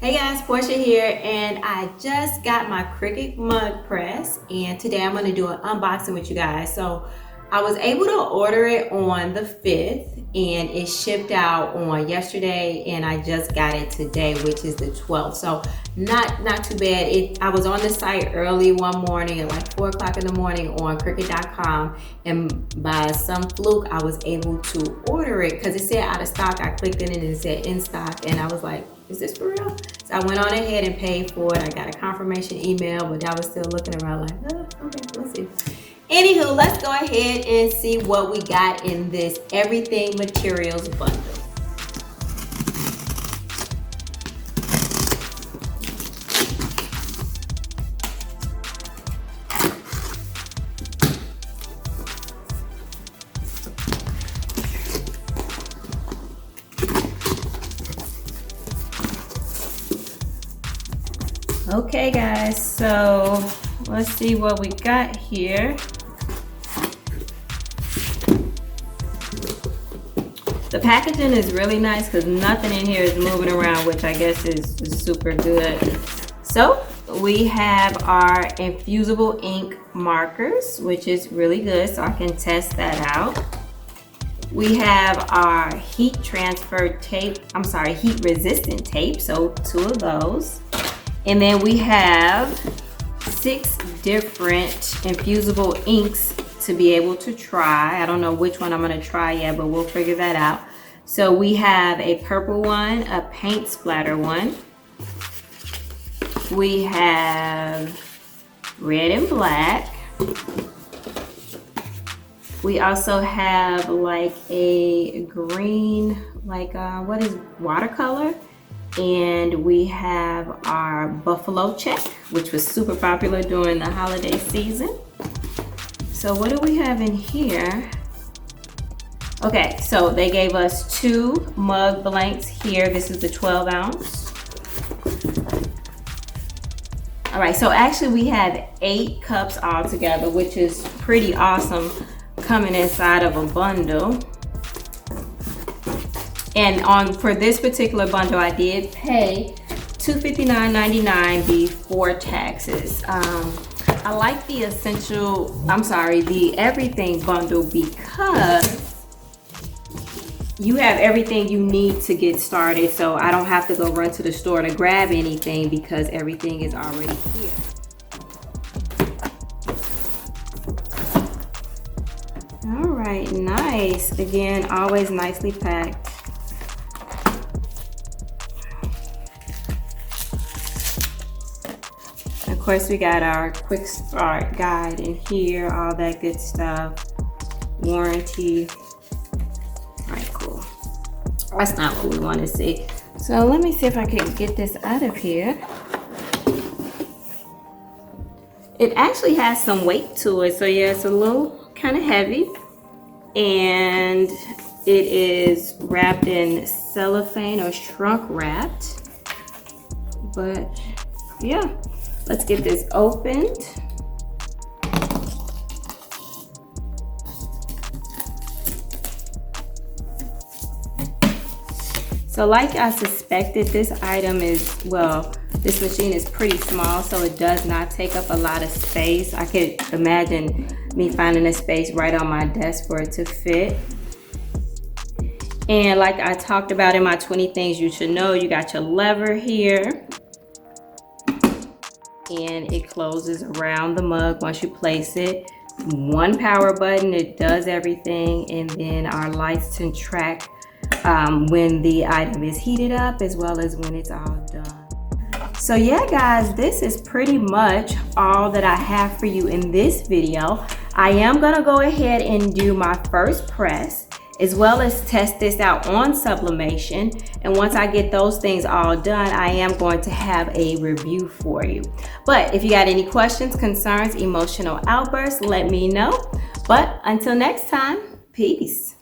Hey guys, Portia here, and I just got my Cricut Mug Press, and today I'm going to do an unboxing with you guys. So I was able to order it on the 5th, and it shipped out on yesterday, and I just got it today, which is the 12th. So not too bad. I was on the site early one morning at like 4 o'clock in the morning on Cricut.com, and by some fluke I was able to order it because it said out of stock. I clicked in it and it said in stock, and I was like, is this for real? So I went on ahead and paid for it. I got a confirmation email, but I was still looking around like, okay, let's see. Anywho, let's go ahead and see what we got in this Everything Materials bundle. Okay guys, so let's see what we got here. The packaging is really nice because nothing in here is moving around, which I guess is super good. So we have our Infusible Ink markers, which is really good, so I can test that out. We have our heat resistant tape, so 2 of those. And then we have 6 different infusible inks to be able to try. I don't know which one I'm gonna try yet, but we'll figure that out. So we have a purple one, a paint splatter one. We have red and black. We also have like a green, what is watercolor? And we have our buffalo check, which was super popular during the holiday season. So what do we have in here? Okay, so they gave us 2 mug blanks here. This is the 12 ounce. All right, so actually we have 8 cups all together, which is pretty awesome coming inside of a bundle. And for this particular bundle, I did pay $259.99 before taxes. I like the the everything bundle because you have everything you need to get started. So I don't have to go run to the store to grab anything because everything is already here. All right, nice. Again, always nicely packed. Of course, we got our quick start guide in here, all that good stuff. Warranty. All right, cool. That's not what we want to see. So let me see if I can get this out of here. It actually has some weight to it. So yeah, it's a little kind of heavy. And it is wrapped in cellophane or shrunk wrapped. But yeah. Let's get this opened. So like I suspected, this item is, this machine is pretty small, so it does not take up a lot of space. I could imagine me finding a space right on my desk for it to fit. And like I talked about in my 20 things you should know, you got your lever here. And it closes around the mug once you place it. 1 power button, it does everything, and then our lights can track when the item is heated up as well as when it's all done. So yeah guys, this is pretty much all that I have for you in this video. I am gonna go ahead and do my first press as well as test this out on sublimation, and once I get those things all done, I am going to have a review for you. But if you got any questions, concerns, emotional outbursts, let me know. But until next time, peace.